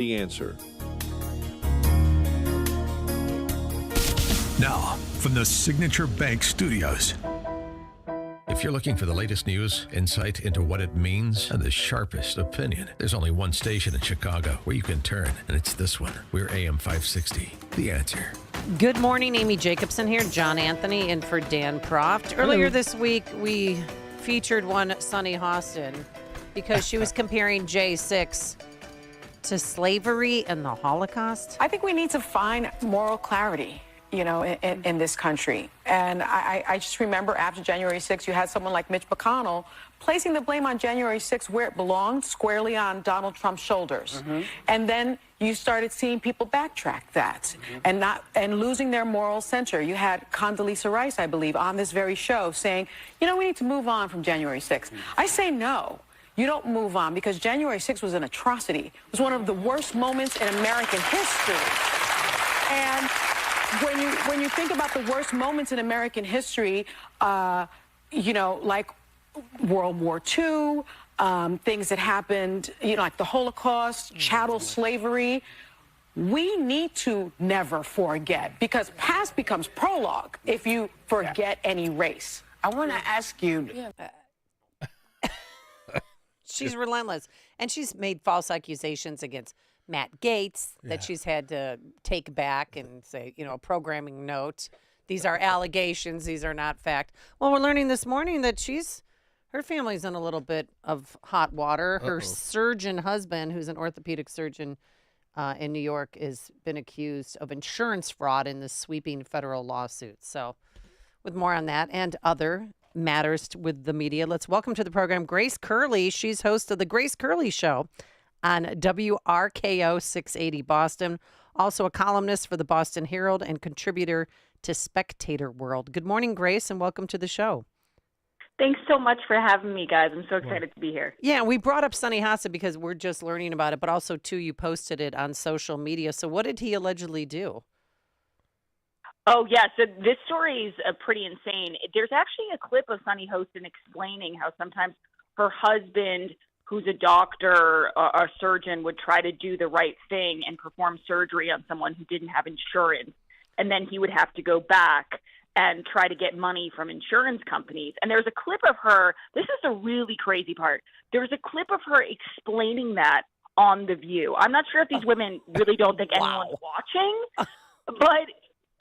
The Answer. Now, from the Signature Bank Studios. If you're looking for the latest news, insight into what it means, and the sharpest opinion, there's only one station in Chicago where you can turn, and it's this one. We're AM 560, The Answer. Good morning, Amy Jacobson here, John Anthony in for Dan Proft. Earlier this week, we featured one Sunny Hostin because she was comparing J6 to slavery and the Holocaust. I think we need to find moral clarity, in this country. And I just remember after January 6th, you had someone like Mitch McConnell placing the blame on January 6th where it belonged, squarely on Donald Trump's shoulders. Mm-hmm. And then you started seeing people backtrack that and losing their moral center. You had Condoleezza Rice, I believe, on this very show saying, we need to move on from January 6th. I say no. You don't move on because January 6th was an atrocity. It was one of the worst moments in American history. And when you think about the worst moments in American history, like World War II, things that happened, like the Holocaust, chattel slavery, we need to never forget because past becomes prologue if you forget any race. I want to ask you... She's relentless. And she's made false accusations against Matt Gaetz that she's had to take back and say, a programming note. These are allegations. These are not fact. Well, we're learning this morning that her family's in a little bit of hot water. Her surgeon husband, who's an orthopedic surgeon in New York, has been accused of insurance fraud in this sweeping federal lawsuit. So with more on that and other matters with the media, let's welcome to the program Grace Curley. She's host of the Grace Curley Show on WRKO 680 Boston, also a columnist for the Boston Herald and contributor to Spectator World. Good morning, Grace, and welcome to the show. Thanks so much for having me, guys. I'm so excited to be here. Yeah, we brought up Sunny Hostin because we're just learning about it, but also, too, you posted it on social media. So what did he allegedly do? Oh, yeah. So this story is pretty insane. There's actually a clip of Sunny Hostin explaining how sometimes her husband, who's a doctor, a surgeon, would try to do the right thing and perform surgery on someone who didn't have insurance. And then he would have to go back and try to get money from insurance companies. And there's a clip of her. This is the really crazy part. There's a clip of her explaining that on The View. I'm not sure if these women really don't think anyone's watching, but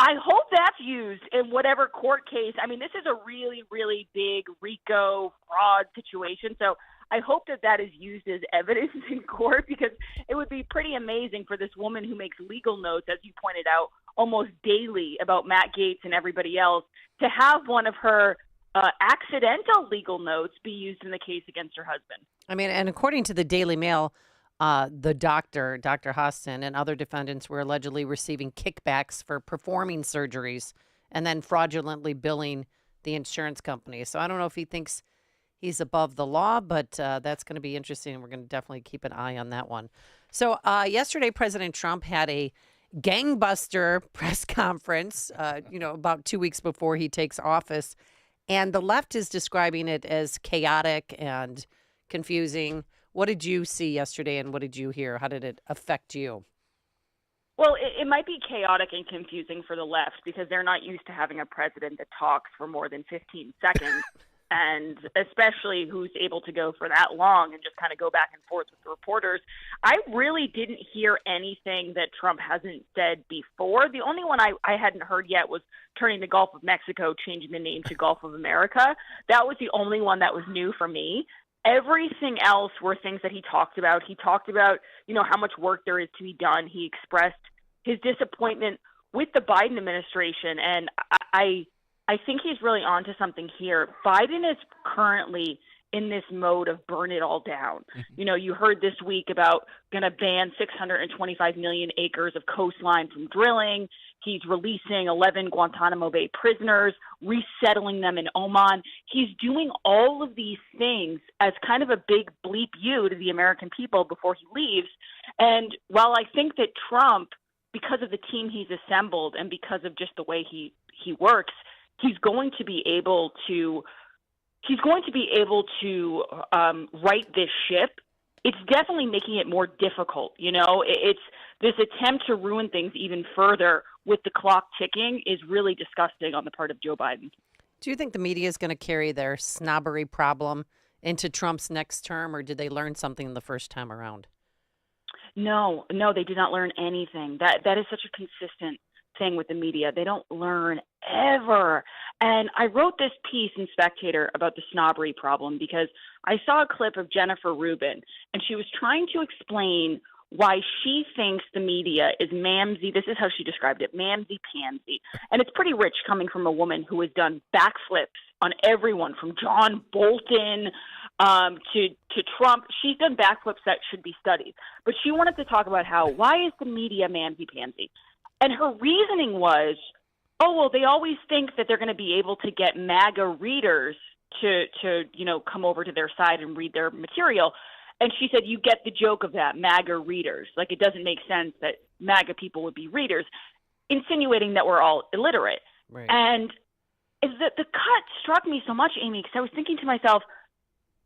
I hope that's used in whatever court case. I mean, this is a really, really big RICO fraud situation. So I hope that is used as evidence in court because it would be pretty amazing for this woman who makes legal notes, as you pointed out, almost daily about Matt Gaetz and everybody else, to have one of her accidental legal notes be used in the case against her husband. I mean, and according to the Daily Mail, the Dr. Hostin, and other defendants were allegedly receiving kickbacks for performing surgeries and then fraudulently billing the insurance company. So I don't know if he thinks he's above the law, but that's going to be interesting. We're going to definitely keep an eye on that one. So yesterday, President Trump had a gangbuster press conference, about 2 weeks before he takes office. And the left is describing it as chaotic and confusing. What did you see yesterday and what did you hear? How did it affect you? Well, it might be chaotic and confusing for the left because they're not used to having a president that talks for more than 15 seconds. And especially who's able to go for that long and just kind of go back and forth with the reporters. I really didn't hear anything that Trump hasn't said before. The only one I hadn't heard yet was turning the Gulf of Mexico, changing the name to Gulf of America. That was the only one that was new for me. Everything else were things that he talked about. He talked about, how much work there is to be done. He expressed his disappointment with the Biden administration. And I think he's really onto something here. Biden is currently in this mode of burn it all down. You heard this week about going to ban 625 million acres of coastline from drilling. He's releasing 11 Guantanamo Bay prisoners, resettling them in Oman. He's doing all of these things as kind of a big bleep you to the American people before he leaves. And while I think that Trump, because of the team he's assembled and because of just the way he works, he's going to be able to right this ship it's definitely making it more difficult. It's this attempt to ruin things even further with the clock ticking is really disgusting on the part of Joe Biden. Do you think the media is going to carry their snobbery problem into Trump's next term, or did they learn something the first time around? No, they did not learn anything. That is such a consistent thing with the media. They don't learn ever. And I wrote this piece in Spectator about the snobbery problem because I saw a clip of Jennifer Rubin, and she was trying to explain why she thinks the media is mamsy. This is how she described it, mamsy-pansy. And it's pretty rich coming from a woman who has done backflips on everyone from John Bolton to Trump. She's done backflips that should be studied. But she wanted to talk about why is the media mamsy-pansy? And her reasoning was, they always think that they're going to be able to get MAGA readers to come over to their side and read their material. And she said, you get the joke of that, MAGA readers. Like, it doesn't make sense that MAGA people would be readers, insinuating that we're all illiterate. Right. And the cut struck me so much, Amy, because I was thinking to myself,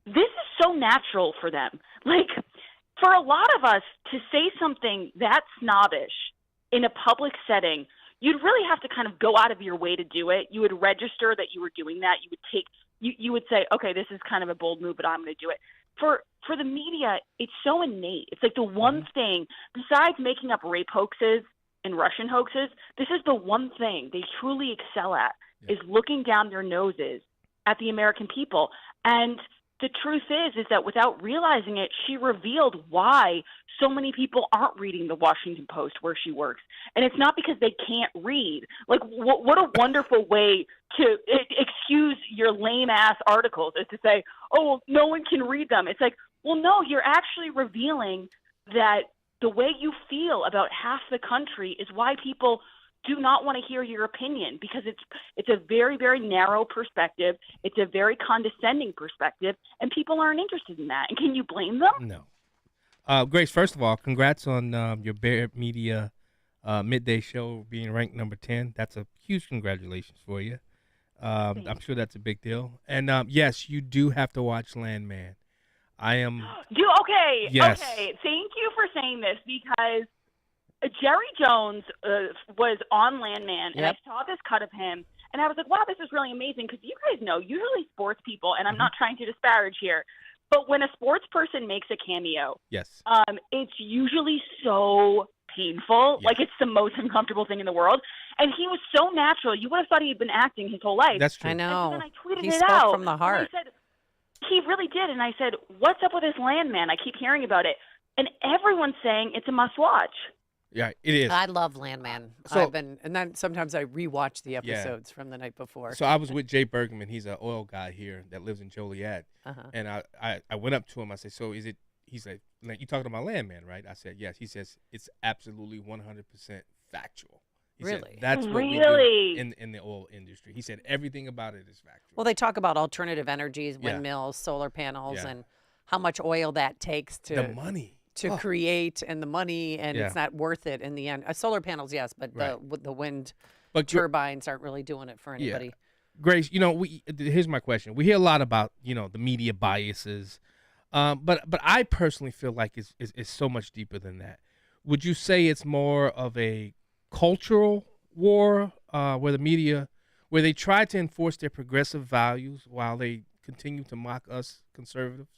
this is so natural for them. Like, for a lot of us to say something that snobbish in a public setting, you'd really have to kind of go out of your way to do it. You would register that you were doing that. You would say, okay, this is kind of a bold move, but I'm going to do it. For the media, it's so innate. It's like the one thing, besides making up rape hoaxes and Russian hoaxes, this is the one thing they truly excel at, is looking down their noses at the American people. And the truth is that without realizing it, she revealed why so many people aren't reading the Washington Post where she works. And it's not because they can't read. Like, what a wonderful way to excuse your lame-ass articles is to say, no one can read them. It's like, well, no, you're actually revealing that the way you feel about half the country is why people do not want to hear your opinion, because it's a very, very narrow perspective. It's a very condescending perspective, and people aren't interested in that. And can you blame them? No. Grace, first of all, congrats on your Bear Media midday show being ranked number 10. That's a huge congratulations for you. I'm sure that's a big deal. And yes, you do have to watch Landman. Okay. Yes. Okay. Thank you for saying this, because Jerry Jones was on Landman, and I saw this cut of him, and I was like, wow, this is really amazing, because you guys know, usually sports people, and I'm not trying to disparage here, but when a sports person makes a cameo, it's usually so painful. Like, it's the most uncomfortable thing in the world. And he was so natural. You would have thought he had been acting his whole life. That's true. I know. And then I tweeted he it spoke out. from the heart. And I said, he really did. And I said, what's up with this Landman? I keep hearing about it. And everyone's saying it's a must-watch. Yeah, it is. I love Landman. And then sometimes I rewatch the episodes from the night before. So I was with Jay Bergman. He's an oil guy here that lives in Joliet. And I went up to him. I said, so is it, he said, you talking about Landman, right? I said, yes. He says, it's absolutely 100% factual. He said, that's what we do in the oil industry. He said, everything about it is factual. Well, they talk about alternative energies, windmills, solar panels, and how much oil that takes to the money to create, and the money, and it's not worth it in the end. Solar panels, yes, but the wind turbines aren't really doing it for anybody. Grace, here's my question. We hear a lot about, the media biases, but I personally feel like it's so much deeper than that. Would you say it's more of a cultural war where the media, where they try to enforce their progressive values while they continue to mock us conservatives?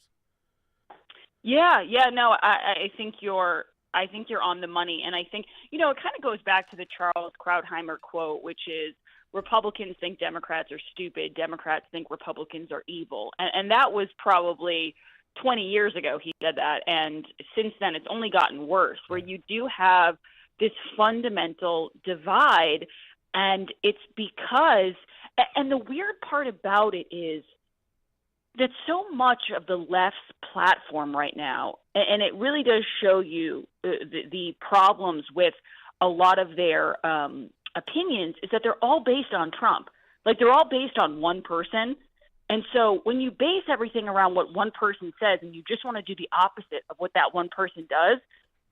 No, I think you're on the money. And I think, it kind of goes back to the Charles Krauthammer quote, which is, Republicans think Democrats are stupid. Democrats think Republicans are evil. And that was probably 20 years ago he said that. And since then, it's only gotten worse, where you do have this fundamental divide. And it's because, and the weird part about it is that so much of the left's platform right now, and it really does show you the problems with a lot of their opinions, is that they're all based on Trump. Like, they're all based on one person. And so when you base everything around what one person says and you just want to do the opposite of what that one person does,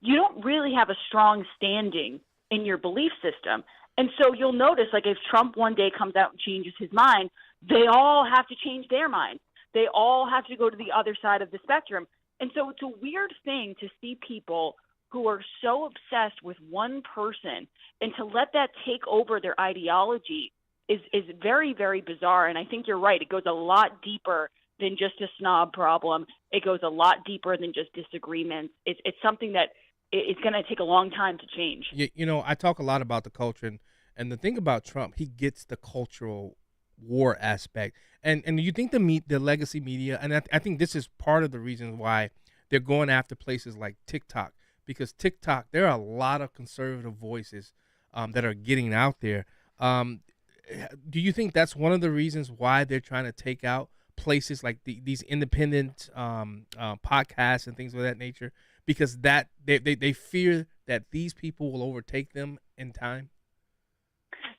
you don't really have a strong standing in your belief system. And so you'll notice, like, if Trump one day comes out and changes his mind, they all have to change their mind. They all have to go to the other side of the spectrum. And so it's a weird thing to see people who are so obsessed with one person, and to let that take over their ideology is very, very bizarre. And I think you're right. It goes a lot deeper than just a snob problem. It goes a lot deeper than just disagreements. It's something that it's going to take a long time to change. You know, I talk a lot about the culture, and the thing about Trump, he gets the cultural war aspect. And you think the legacy media, and I think this is part of the reason why they're going after places like TikTok, because TikTok, there are a lot of conservative voices that are getting out there. Do you think that's one of the reasons why they're trying to take out places like these independent podcasts and things of that nature? Because that they fear that these people will overtake them in time?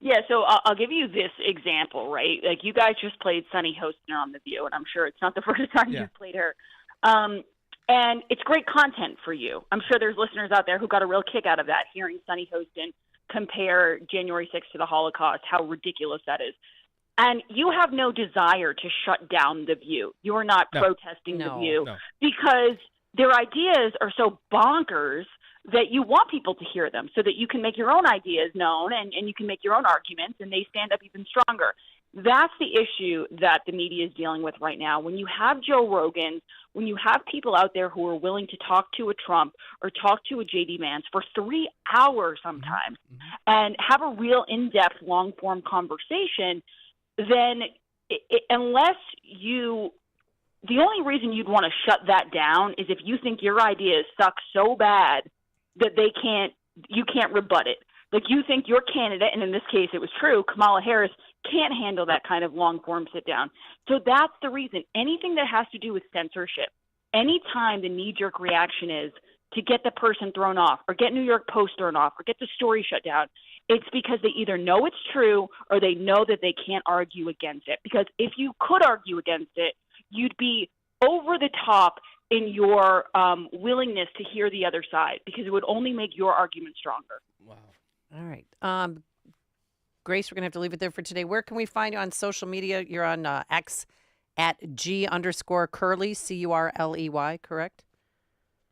Yeah, so I'll give you this example, right? Like, you guys just played Sunny Hostin on The View, and I'm sure it's not the first time you've played her. And it's great content for you. I'm sure there's listeners out there who got a real kick out of that, hearing Sunny Hostin compare January 6th to the Holocaust, how ridiculous that is. And you have no desire to shut down The View. You are not protesting The View because their ideas are so bonkers that you want people to hear them so that you can make your own ideas known and you can make your own arguments, and they stand up even stronger. That's the issue that the media is dealing with right now. When you have Joe Rogan, when you have people out there who are willing to talk to a Trump or talk to a J.D. Vance for 3 hours sometimes and have a real in-depth, long-form conversation, then unless you – the only reason you'd want to shut that down is if you think your ideas suck so bad that you can't rebut it. Like, you think your candidate, and in this case it was true, Kamala Harris, can't handle that kind of long-form sit-down. So that's the reason. Anything that has to do with censorship, anytime the knee-jerk reaction is to get the person thrown off or get New York Post thrown off or get the story shut down, it's because they either know it's true or they know that they can't argue against it. Because if you could argue against it, you'd be over the top in your willingness to hear the other side, because it would only make your argument stronger. Wow. All right. Grace, we're going to have to leave it there for today. Where can we find you on social media? You're on X at G_Curley, Curley, correct?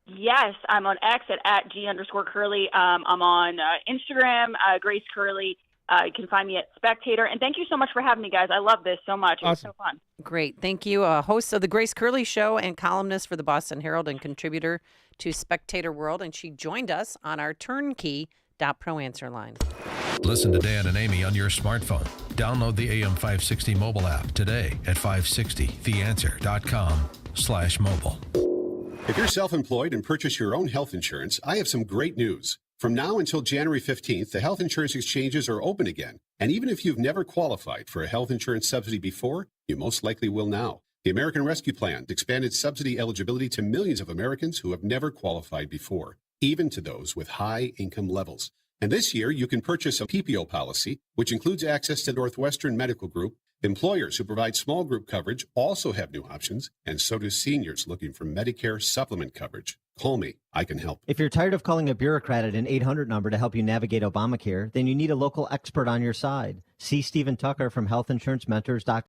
Yes, I'm on X at G_Curley. I'm on Instagram, Grace Curley. You can find me at Spectator. And thank you so much for having me, guys. I love this so much. It was so fun. Great. Thank you. Host of the Grace Curley Show and columnist for the Boston Herald and contributor to Spectator World. And she joined us on our turnkey.pro answer line. Listen to Dan and Amy on your smartphone. Download the AM 560 mobile app today at 560theanswer.com/mobile. If you're self-employed and purchase your own health insurance, I have some great news. From now until January 15th, the health insurance exchanges are open again. And even if you've never qualified for a health insurance subsidy before, you most likely will now. The American Rescue Plan expanded subsidy eligibility to millions of Americans who have never qualified before, even to those with high income levels. And this year, you can purchase a PPO policy, which includes access to Northwestern Medical Group. Employers who provide small group coverage also have new options, and so do seniors looking for Medicare supplement coverage. Call me. I can help. If you're tired of calling a bureaucrat at an 800 number to help you navigate Obamacare, then you need a local expert on your side. See Stephen Tucker from healthinsurancementors.com.